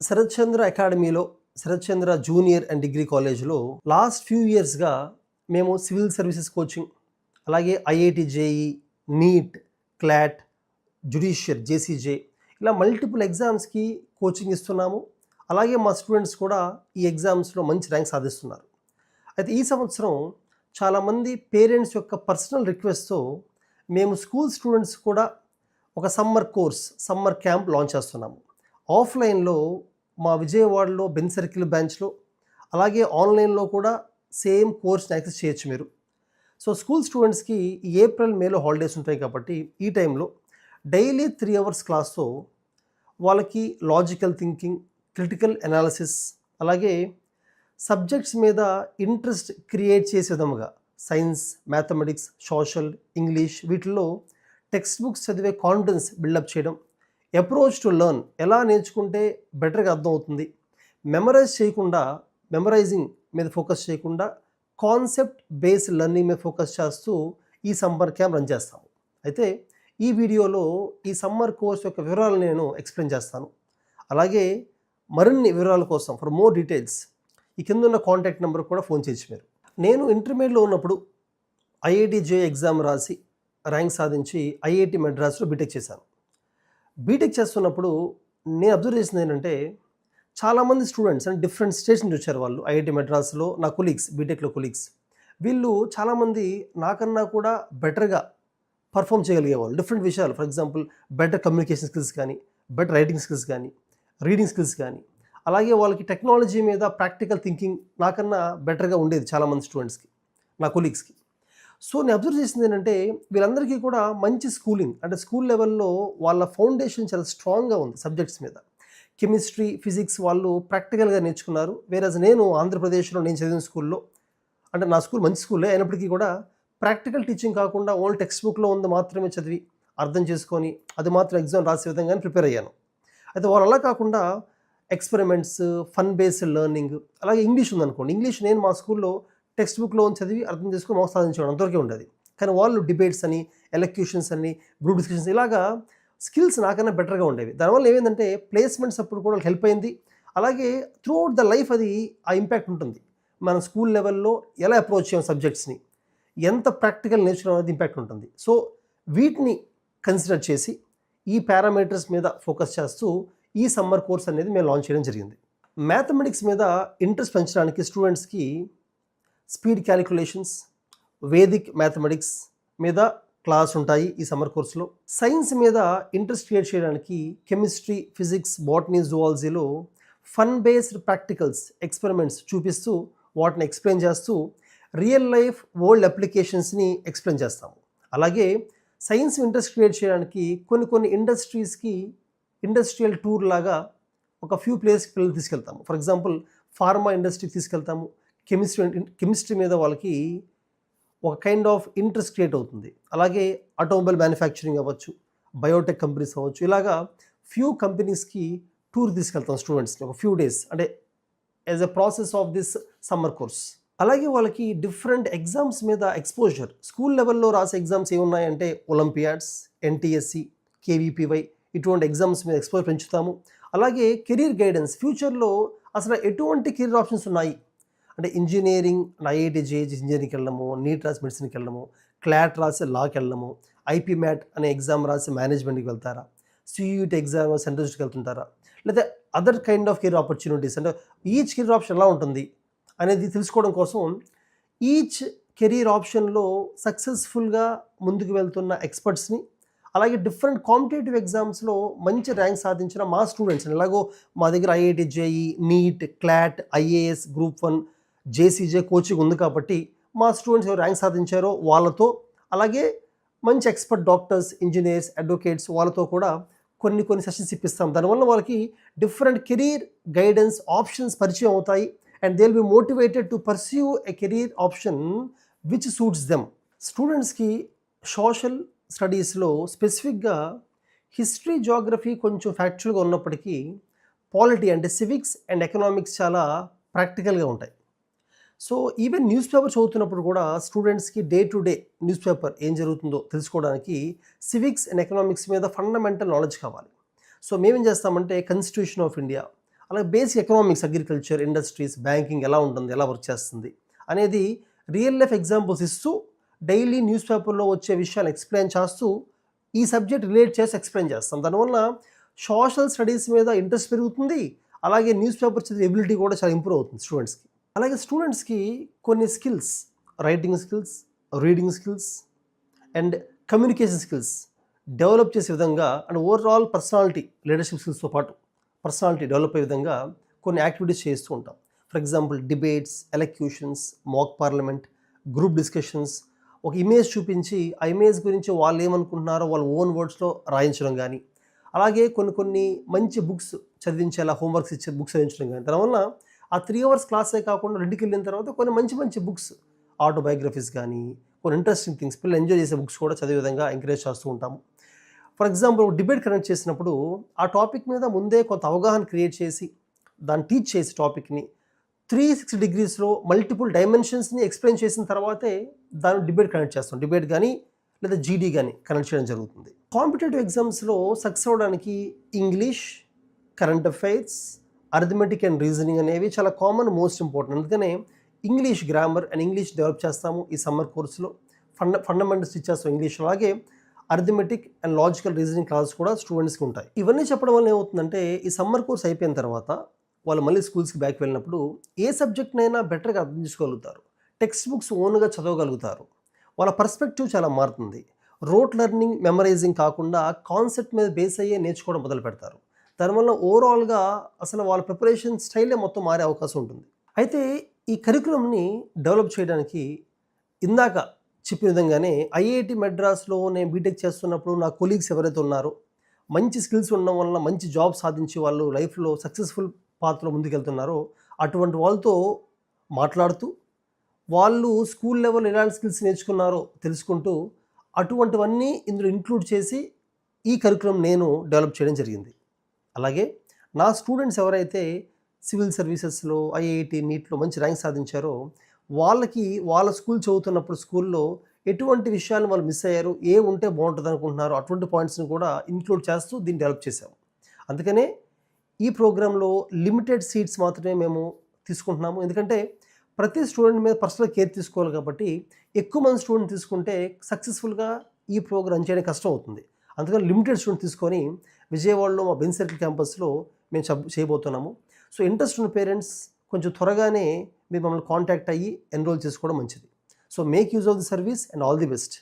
శరత్ చంద్ర అకాడమీలో Sharath Chandra junior and degree కాలేజ్లో last few ఇయర్స్గా మేము సివిల్ సర్వీసెస్ కోచింగ్, అలాగే IIT JEE, NEET, CLAT, judiciary JCJ ఇలా మల్టిపుల్ ఎగ్జామ్స్కి కోచింగ్ ఇస్తున్నాము. అలాగే మా స్టూడెంట్స్ కూడా ఈ ఎగ్జామ్స్లో మంచి ర్యాంక్ సాధిస్తున్నారు. అయితే ఈ సంవత్సరం చాలామంది పేరెంట్స్ యొక్క పర్సనల్ రిక్వెస్ట్తో మేము స్కూల్ స్టూడెంట్స్ కూడా ఒక సమ్మర్ క్యాంప్ లాంచ్ చేస్తున్నాము. ఆఫ్లైన్లో మా విజయవాడలో బెన్ సర్కిల్ బ్రాంచ్లో, అలాగే ఆన్లైన్లో కూడా సేమ్ కోర్స్ని యాక్సెస్ చేయొచ్చు మీరు. సో స్కూల్ స్టూడెంట్స్కి ఏప్రిల్ మేలో హాలిడేస్ ఉంటాయి కాబట్టి ఈ టైంలో డైలీ 3 hours క్లాస్తో వాళ్ళకి లాజికల్ థింకింగ్, క్రిటికల్ అనాలిసిస్, అలాగే సబ్జెక్ట్స్ మీద ఇంట్రెస్ట్ క్రియేట్ చేసే విధముగా సైన్స్, మ్యాథమెటిక్స్, సోషల్, ఇంగ్లీష్ వీటిల్లో టెక్స్ట్ బుక్స్ చదివే కాన్ఫిడెన్స్ బిల్డప్ చేయడం, అప్రోచ్ టు లెర్న్ ఎలా నేర్చుకుంటే బెటర్గా అర్థమవుతుంది, మెమరైజింగ్ మీద ఫోకస్ చేయకుండా కాన్సెప్ట్ బేస్డ్ లెర్నింగ్ మీద ఫోకస్ చేస్తూ ఈ సమ్మర్ క్యాంప్ రన్ చేస్తాము. అయితే ఈ వీడియోలో ఈ సమ్మర్ కోర్స్ యొక్క వివరాలు నేను ఎక్స్ప్లెయిన్ చేస్తాను. అలాగే మరిన్ని వివరాల కోసం ఫర్ మోర్ డీటెయిల్స్ ఈ కింద ఉన్న కాంటాక్ట్ నెంబర్ కూడా ఫోన్ చేయొచ్చు మీరు. నేను ఇంటర్మీడియట్లో ఉన్నప్పుడు ఐఐటి జే ఎగ్జామ్ రాసి ర్యాంక్ సాధించి ఐఐటి మెడ్రాస్లో బీటెక్ చేశాను. బీటెక్ చేస్తున్నప్పుడు నేను అబ్జర్వ్ చేసింది ఏంటంటే చాలామంది స్టూడెంట్స్ అంటే డిఫరెంట్ స్టేట్స్ నుంచి వచ్చారు. వాళ్ళు ఐఐటి మెడ్రాస్లో నా కొలీగ్స్, బీటెక్లో కొలీగ్స్, వీళ్ళు చాలామంది నాకన్నా కూడా బెటర్గా పర్ఫామ్ చేయగలిగేవాళ్ళు డిఫరెంట్ విషయాలు. For example better communication skills కానీ, బెటర్ రైటింగ్ స్కిల్స్ కానీ, రీడింగ్ స్కిల్స్ కానీ, అలాగే వాళ్ళకి టెక్నాలజీ మీద ప్రాక్టికల్ థింకింగ్ నాకన్నా బెటర్గా ఉండేది చాలామంది స్టూడెంట్స్కి, నా కొలీగ్స్కి. సో నేను అబ్జర్వ్ చేసింది ఏంటంటే వీళ్ళందరికీ కూడా మంచి స్కూలింగ్ అంటే స్కూల్ లెవెల్లో వాళ్ళ ఫౌండేషన్ చాలా స్ట్రాంగ్గా ఉంది సబ్జెక్ట్స్ మీద. కెమిస్ట్రీ, ఫిజిక్స్ వాళ్ళు ప్రాక్టికల్గా నేర్చుకున్నారు. వేరేజ్ నేను ఆంధ్రప్రదేశ్లో నేను చదివిన స్కూల్లో అంటే నా స్కూల్ మంచి స్కూలే అయినప్పటికీ కూడా ప్రాక్టికల్ టీచింగ్ కాకుండా ఓన్లీ టెక్స్ట్ బుక్లో ఉంది మాత్రమే చదివి అర్థం చేసుకొని అది మాత్రం ఎగ్జామ్ రాసే విధంగానే ప్రిపేర్ అయ్యాను. అయితే వాళ్ళు అలా కాకుండా ఎక్స్పెరిమెంట్స్, ఫన్ బేస్డ్ లెర్నింగ్, అలాగే ఇంగ్లీష్ ఉందనుకోండి. ఇంగ్లీష్ నేను మా స్కూల్లో టెక్స్ట్ బుక్లో చదివి అర్థం చేసుకుని మార్క్స్ సాధించేవాడు, అంతవరకే ఉండేది. కానీ వాళ్ళు డిబేట్స్ అని, ఎలక్యూషన్స్ అని, గ్రూప్ డిస్కషన్స్ ఇలాగా స్కిల్స్ నాకన్నా బెటర్గా ఉండేవి. దానివల్ల ఏమైందంటే ప్లేస్మెంట్స్ అప్పుడు కూడా హెల్ప్ అయింది. అలాగే త్రూ అవుట్ ద లైఫ్ అది ఆ ఇంపాక్ట్ ఉంటుంది. మన స్కూల్ లెవెల్లో ఎలా అప్రోచ్ చేయం సబ్జెక్ట్స్ని, ఎంత ప్రాక్టికల్ నేర్చుకోవడం అనేది ఇంపాక్ట్ ఉంటుంది. సో వీటిని కన్సిడర్ చేసి ఈ పారామీటర్స్ మీద ఫోకస్ చేస్తూ ఈ సమ్మర్ కోర్స్ అనేది మేము లాంచ్ చేయడం జరిగింది. మ్యాథమెటిక్స్ మీద ఇంట్రెస్ట్ పెంచడానికి స్టూడెంట్స్కి స్పీడ్ క్యాలిక్యులేషన్స్, వేదిక్ మ్యాథమెటిక్స్ మీద క్లాస్ ఉంటాయి ఈ సమ్మర్ కోర్సులో. సైన్స్ మీద ఇంట్రెస్ట్ క్రియేట్ చేయడానికి కెమిస్ట్రీ, ఫిజిక్స్, బాటనీ, జువాలజీలో ఫన్ బేస్డ్ ప్రాక్టికల్స్, ఎక్స్పెరిమెంట్స్ చూపిస్తూ వాటిని ఎక్స్ప్లెయిన్ చేస్తూ రియల్ లైఫ్ వరల్డ్ అప్లికేషన్స్ని ఎక్స్ప్లెయిన్ చేస్తాము. అలాగే సైన్స్ ఇంట్రెస్ట్ క్రియేట్ చేయడానికి కొన్ని ఇండస్ట్రీస్కి ఇండస్ట్రియల్ టూర్ లాగా ఒక ఫ్యూ ప్లేస్కి పిల్లలు తీసుకెళ్తాము. ఫర్ ఎగ్జాంపుల్ ఫార్మా ఇండస్ట్రీకి తీసుకెళ్తాము. కెమిస్ట్రీ మీద వాళ్ళకి ఒక కైండ్ ఆఫ్ ఇంట్రెస్ట్ క్రియేట్ అవుతుంది. అలాగే ఆటోమొబైల్ మ్యానుఫ్యాక్చరింగ్ అవ్వచ్చు, బయోటెక్ కంపెనీస్ అవ్వచ్చు, ఇలాగా ఫ్యూ కంపెనీస్కి టూర్ తీసుకెళ్తాం స్టూడెంట్స్ని ఒక ఫ్యూ డేస్ అంటే as a process of this summer course. అలాగే వాళ్ళకి డిఫరెంట్ ఎగ్జామ్స్ మీద ఎక్స్పోజర్, స్కూల్ లెవెల్లో రాసే ఎగ్జామ్స్ ఏమున్నాయంటే ఒలింపియాడ్స్, ఎన్టీఎస్సి, కేవీపీవై ఇటువంటి ఎగ్జామ్స్ మీద ఎక్స్పోజర్ పెంచుతాము. అలాగే కెరీర్ గైడెన్స్, ఫ్యూచర్లో అసలు ఎటువంటి కెరీర్ ఆప్షన్స్ ఉన్నాయి అంటే ఇంజనీరింగ్, ఐఐటి జేఈ ఇంజనీరింగ్కి వెళ్ళడము, నీట్ రాసి మెడిసిన్కి వెళ్ళడము, క్లాట్ రాసి లాకి వెళ్ళడము, ఐపీ మ్యాట్ అనే ఎగ్జామ్ రాసి మేనేజ్మెంట్కి వెళ్తారా, సియూటీ ఎగ్జామ్ సెంట్రల్స్కి వెళ్తుంటారా, లేదా other kind of career opportunities అంటే ఈచ్ కెరీర్ ఆప్షన్ ఎలా ఉంటుంది అనేది తెలుసుకోవడం కోసం ఈచ్ కెరీర్ ఆప్షన్లో సక్సెస్ఫుల్గా ముందుకు వెళ్తున్న ఎక్స్పర్ట్స్ని, అలాగే డిఫరెంట్ కాంపిటేటివ్ ఎగ్జామ్స్లో మంచి ర్యాంక్ సాధించిన మా స్టూడెంట్స్ని, ఎలాగో మా దగ్గర IIT JEE, NEET, CLAT, IAS, group 1, JCJ coaching ఉంది కాబట్టి మా స్టూడెంట్స్ ఎవరు ర్యాంక్ సాధించారో వాళ్ళతో, అలాగే మంచి ఎక్స్పర్ట్ డాక్టర్స్, ఇంజనీర్స్, అడ్వకేట్స్ వాళ్ళతో కూడా కొన్ని సెషన్స్ ఇప్పిస్తాం. దానివల్ల వాళ్ళకి డిఫరెంట్ కెరీర్ గైడెన్స్ ఆప్షన్స్ పరిచయం అవుతాయి and they will be motivated to pursue a career option which suits them. స్టూడెంట్స్కి సోషల్ స్టడీస్లో స్పెసిఫిక్గా హిస్టరీ, జాగ్రఫీ కొంచెం ఫ్యాక్చువల్గా ఉన్నప్పటికీ పాలిటీ అంటే సివిక్స్ అండ్ ఎకనామిక్స్ చాలా ప్రాక్టికల్గా ఉంటాయి. సో ఈవెన్ న్యూస్ పేపర్ చదువుతున్నప్పుడు కూడా స్టూడెంట్స్కి day to day news paper ఏం జరుగుతుందో తెలుసుకోవడానికి సివిక్స్ అండ్ ఎకనామిక్స్ మీద ఫండమెంటల్ నాలెడ్జ్ కావాలి. సో మేమేం చేస్తామంటే కాన్స్టిట్యూషన్ ఆఫ్ ఇండియా, అలాగే basic economics, agriculture, industries, banking ఎలా ఉంటుంది, ఎలా వర్క్ చేస్తుంది అనేది రియల్ లైఫ్ ఎగ్జాంపుల్స్ ఇస్తూ డైలీ న్యూస్ పేపర్లో వచ్చే విషయాలు ఎక్స్ప్లెయిన్ చేస్తూ ఈ సబ్జెక్ట్ రిలేట్ చేసి ఎక్స్ప్లెయిన్ చేస్తాం. దానివల్ల సోషల్ స్టడీస్ మీద ఇంట్రెస్ట్ పెరుగుతుంది, అలాగే న్యూస్ పేపర్ చదివే ఎబిలిటీ కూడా చాలా ఇంప్రూవ్ అవుతుంది స్టూడెంట్స్కి. అలాగే స్టూడెంట్స్కి కొన్ని skills, writing skills, reading skills and communication skills develop చేసే విధంగా అండ్ ఓవరాల్ పర్సనాలిటీ, లీడర్షిప్ స్కిల్స్తో పాటు పర్సనాలిటీ డెవలప్ అయ్యే విధంగా కొన్ని యాక్టివిటీస్ చేస్తూ ఉంటాం. For example debates, elocutions, mock parliament, group discussions, ఒక ఇమేజ్ చూపించి ఆ ఇమేజ్ గురించి వాళ్ళు ఏమనుకుంటున్నారో వాళ్ళ ఓన్ వర్డ్స్లో రాయించడం కానీ, అలాగే కొన్ని మంచి బుక్స్ చదివించేలా హోంవర్క్స్ ఇచ్చే బుక్స్ చదివించడం కానీ, దానివల్ల ఆ 3 hours క్లాసే కాకుండా 2కి వెళ్ళిన తర్వాత కొన్ని మంచి బుక్స్, ఆటోబయోగ్రఫీస్ కానీ, కొన్ని ఇంట్రెస్టింగ్ థింగ్స్, పిల్లలు ఎంజాయ్ చేసే బుక్స్ కూడా చదివే విధంగా ఎంకరేజ్ చేస్తూ ఉంటాము. ఫర్ ఎగ్జాంపుల్ డిబేట్ కండక్ట్ చేసినప్పుడు ఆ టాపిక్ మీద ముందే కొంత అవగాహన క్రియేట్ చేసి దాన్ని టీచ్ చేసి టాపిక్ని 360 degreesలో మల్టిపుల్ డైమెన్షన్స్ని ఎక్స్ప్లెయిన్ చేసిన తర్వాతే దాన్ని డిబేట్ కండక్ట్ చేస్తాం. డిబేట్ కానీ లేదా జీడీ కానీ కండక్ట్ చేయడం జరుగుతుంది. కాంపిటేటివ్ ఎగ్జామ్స్లో సక్సెస్ అవ్వడానికి English, current affairs, arithmetic and reasoning అనేవి చాలా కామన్, మోస్ట్ ఇంపార్టెంట్. అందుకనే English grammar and English develop చేస్తాము ఈ సమ్మర్ కోర్సులో. ఫండమెంటల్స్ ఇచ్చేస్తాం ఇంగ్లీష్. అలాగే arithmetic and logical reasoning classes కూడా స్టూడెంట్స్కి ఉంటాయి. ఇవన్నీ చెప్పడం వల్ల ఏమవుతుందంటే ఈ సమ్మర్ కోర్స్ అయిపోయిన తర్వాత వాళ్ళు మళ్ళీ స్కూల్స్కి బ్యాక్ వెళ్ళినప్పుడు ఏ సబ్జెక్ట్నైనా బెటర్గా అర్థం చేసుకోగలుగుతారు, టెక్స్ట్ బుక్స్ ఓన్గా చదవగలుగుతారు, వాళ్ళ పర్స్పెక్టివ్ చాలా మారుతుంది. రోట్ లెర్నింగ్, మెమరైజింగ్ కాకుండా కాన్సెప్ట్ మీద బేస్ అయ్యే నేర్చుకోవడం మొదలు పెడతారు. దానివల్ల ఓవరాల్గా అసలు వాళ్ళ ప్రిపరేషన్ స్టైలే మొత్తం మారే అవకాశం ఉంటుంది. అయితే ఈ కరికులంని డెవలప్ చేయడానికి ఇందాక చెప్పిన విధంగానే ఐఐటి మెడ్రాస్లో నేను బీటెక్ చేస్తున్నప్పుడు నా కొలీగ్స్ ఎవరైతే ఉన్నారో, మంచి స్కిల్స్ ఉండడం వల్ల మంచి జాబ్ సాధించి వాళ్ళు లైఫ్లో సక్సెస్ఫుల్ పాత్రలో ముందుకెళ్తున్నారో అటువంటి వాళ్ళతో మాట్లాడుతూ వాళ్ళు స్కూల్ లెవెల్ ఎలాంటి స్కిల్స్ నేర్చుకున్నారో తెలుసుకుంటూ అటువంటివన్నీ ఇందులో ఇంక్లూడ్ చేసి ఈ కరికులం నేను డెవలప్ చేయడం జరిగింది. అలాగే నా స్టూడెంట్స్ ఎవరైతే సివిల్ సర్వీసెస్లో, ఐఐటి, నీట్లో మంచి ర్యాంక్ సాధించారో వాళ్ళకి వాళ్ళ స్కూల్ చదువుతున్నప్పుడు స్కూల్లో ఎటువంటి విషయాలు వాళ్ళు మిస్ అయ్యారు, ఏ ఉంటే బాగుంటుంది అనుకుంటున్నారో అటువంటి పాయింట్స్ని కూడా ఇంక్లూడ్ చేస్తూ దీన్ని డెవలప్ చేసాము. అందుకనే ఈ ప్రోగ్రాంలో లిమిటెడ్ సీట్స్ మాత్రమే మేము తీసుకుంటున్నాము. ఎందుకంటే ప్రతి స్టూడెంట్ మీద పర్సనల్ కేర్ తీసుకోవాలి కాబట్టి ఎక్కువ మంది స్టూడెంట్ తీసుకుంటే సక్సెస్ఫుల్గా ఈ ప్రోగ్రామ్ రన్ చేయడం కష్టం అవుతుంది. అందుకని లిమిటెడ్ స్టూడెంట్ తీసుకొని విజయవాడలో మా బెంజ్ సర్కిల్ క్యాంపస్లో మేము చేయబోతున్నాము. సో ఇంట్రెస్ట్ ఉన్న పేరెంట్స్ కొంచెం త్వరగానే మీరు మమ్మల్ని కాంటాక్ట్ అయ్యి ఎన్రోల్ చేసుకోవడం మంచిది. So make use of the service and all the best.